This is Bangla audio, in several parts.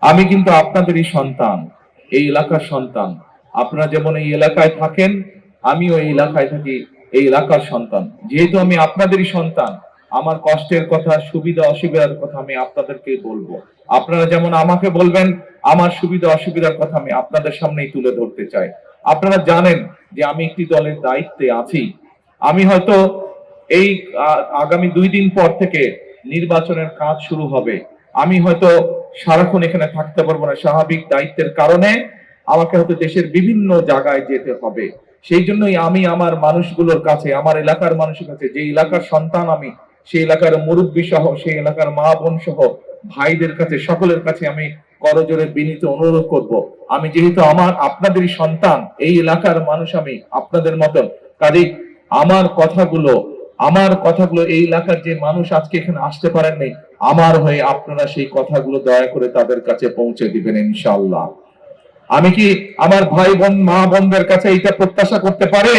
আমি কিন্তু আপনাদেরই সন্তান, এই এলাকার সন্তান। আপনারা যেমন এই এলাকায় থাকেন, আমিও এই এলাকায় থাকি, এই এলাকার সন্তান। যেহেতু আমি আপনাদেরই সন্তান, আমার কষ্টের কথা, সুবিধা অসুবিধার কথা আমি আপনাদেরকে বলবো। আপনারা যেমন আমাকে বলবেন, আমার সুবিধা অসুবিধার কথা আমি আপনাদের সামনেই তুলে ধরতে চাই। আপনারা জানেন যে আমি একটি দলের দায়িত্বে আছি। আমি হয়তো এই আগামী 2 দিন পর থেকে নির্বাচনের কাজ শুরু হবে। আমি হয়তো সারাক্ষণ এখানে থাকতে পারবো না, স্বাভাবিক দায়িত্বের কারণে আমাকে হয়তো দেশের বিভিন্ন জায়গায় যেতে হবে। সেই জন্যই আমি আমার মানুষগুলোর কাছে, আমার এলাকার মানুষের কাছে, যে এলাকার সন্তান আমি, সেই এলাকার মুরব্বী সহ, সেই এলাকার মা বোন সহ ভাইদের কাছে, সকলের কাছে আমি করজোরে বিনীত অনুরোধ করব, আমি যেহেতু আপনাদেরই সন্তান, এই এলাকার মানুষ আমি আপনাদের মতন, কাজেই আমার কথাগুলো এই এলাকার যে মানুষ আজকে এখানে আসতে পারেননি, আমার হয়ে আপনারা সেই কথাগুলো দয়া করে তাদের কাছে পৌঁছে দিবেন ইনশাআল্লাহ। আমি কি আমার ভাই বোন মা বোনদের কাছে এটা প্রত্যাশা করতে পারে?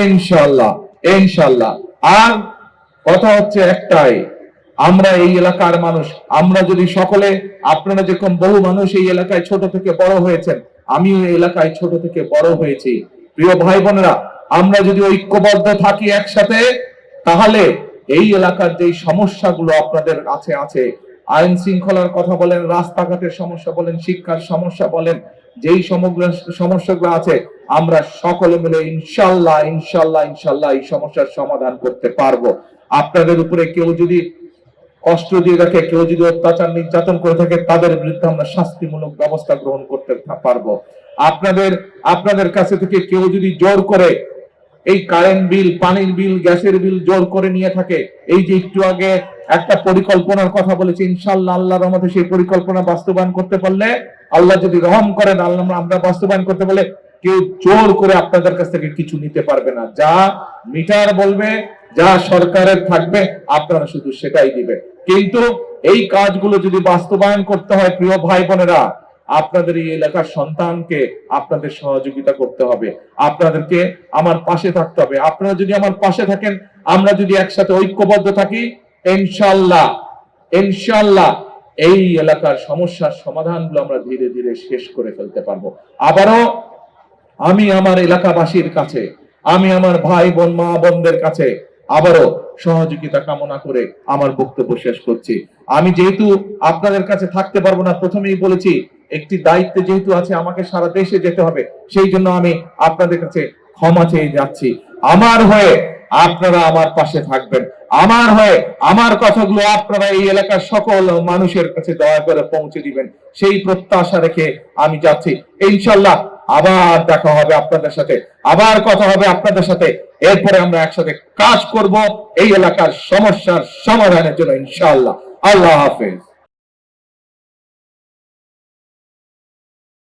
ইনশাআল্লাহ, ইনশাআল্লাহ। আর কথা হচ্ছে একটাই, আমরা এই এলাকার মানুষ, আমরা যদি সকলে, আপনারা যেরকম বহু মানুষ এই এলাকায় ছোট থেকে বড় হয়েছেন, আমিও এই এলাকায় ছোট থেকে বড় হয়েছি। প্রিয় ভাই বোনেরা, আমরা যদি ঐক্যবদ্ধ থাকি একসাথে, তাহলে এই এলাকার যে সমস্যাগুলো আপনাদের কাছে আছে, আইন শৃঙ্খলার কথা বলেন, রাস্তাঘাটের সমস্যা বলেন, শিক্ষার সমস্যা বলেন, যেই সমগ্র সমস্যাগুলো আছে, আমরা সকলে মিলে ইনশাআল্লাহ ইনশাআল্লাহ ইনশাআল্লাহ এই সমস্যার সমাধান করতে পারবো। আপনাদের উপরে কেউ যদি কষ্ট দিয়ে রাখে, কেউ যদি অত্যাচার নির্যাতন করে থাকে, তাদের বিরুদ্ধে আমরা শাস্তিমূলক ব্যবস্থা গ্রহণ করতে পারবো। আপনাদের কাছে থেকে কেউ যদি জোর করে এই কারেন্ট বিল, পানির বিল, গ্যাসের বিল জোর করে নিয়ে থাকে, এই যে একটু আগে একটা পরিকল্পনার কথা বলেছি, ইনশাআল্লাহ আল্লাহর রহমতে সেই পরিকল্পনা বাস্তবায়ন করতে পারলে, আল্লাহ যদি রহম করেন, আল্লাহ আমরা বাস্তবায়ন করতে পারলে, কেউ জোর করে আপনাদের কাছ থেকে কিছু নিতে পারবে না। যা মিটার বলবে, যা সরকারের থাকবে, আপনারা শুধু সেটাই দিবে। কিন্তু এই কাজগুলো যদি বাস্তবায়ন করতে হয়, প্রিয় ভাই বোনেরা, আপনাদের এই এলাকার সন্তানকে আপনাদের সহযোগিতা করতে হবে, আপনাদেরকে আমার পাশে থাকতে হবে। আপনারা যদি আমার পাশে থাকেন, আমরা যদি একসাথে ঐক্যবদ্ধ থাকি, ইনশাআল্লাহ ইনশাআল্লাহ এই এলাকার সমস্যার সমাধানগুলো আমরা ধীরে ধীরে শেষ করে ফেলতে পারবো। আবারও আমি আমার এলাকাবাসীর কাছে, আমি আমার ভাই বোন মা বোনদের কাছে আবারও সহযোগিতা কামনা করে আমার বক্তব্য শেষ করছি। আমি যেহেতু আপনাদের কাছে থাকতে পারবো না, প্রথমেই বলেছি, একটি দায়িত্বে যেহেতু আছে, আমাকে সারা দেশে যেতে হবে, সেই জন্য আমি আপনাদের কাছে ক্ষমা চেয়ে যাচ্ছি। আমার হয়ে আপনারা আমার পাশে থাকবেন, আমার হয়ে আমার কথাগুলো আপনারা এই এলাকার সকল মানুষের কাছে দয়া করে পৌঁছে দিবেন, সেই প্রত্যাশা রেখে আমি যাচ্ছি। ইনশাআল্লাহ আবার দেখা হবে আপনাদের সাথে, আবার কথা হবে আপনাদের সাথে। এরপরে আমরা একসাথে কাজ করব এই এলাকার সমস্যার সমাধানের জন্য ইনশাআল্লাহ। আল্লাহ হাফেজ।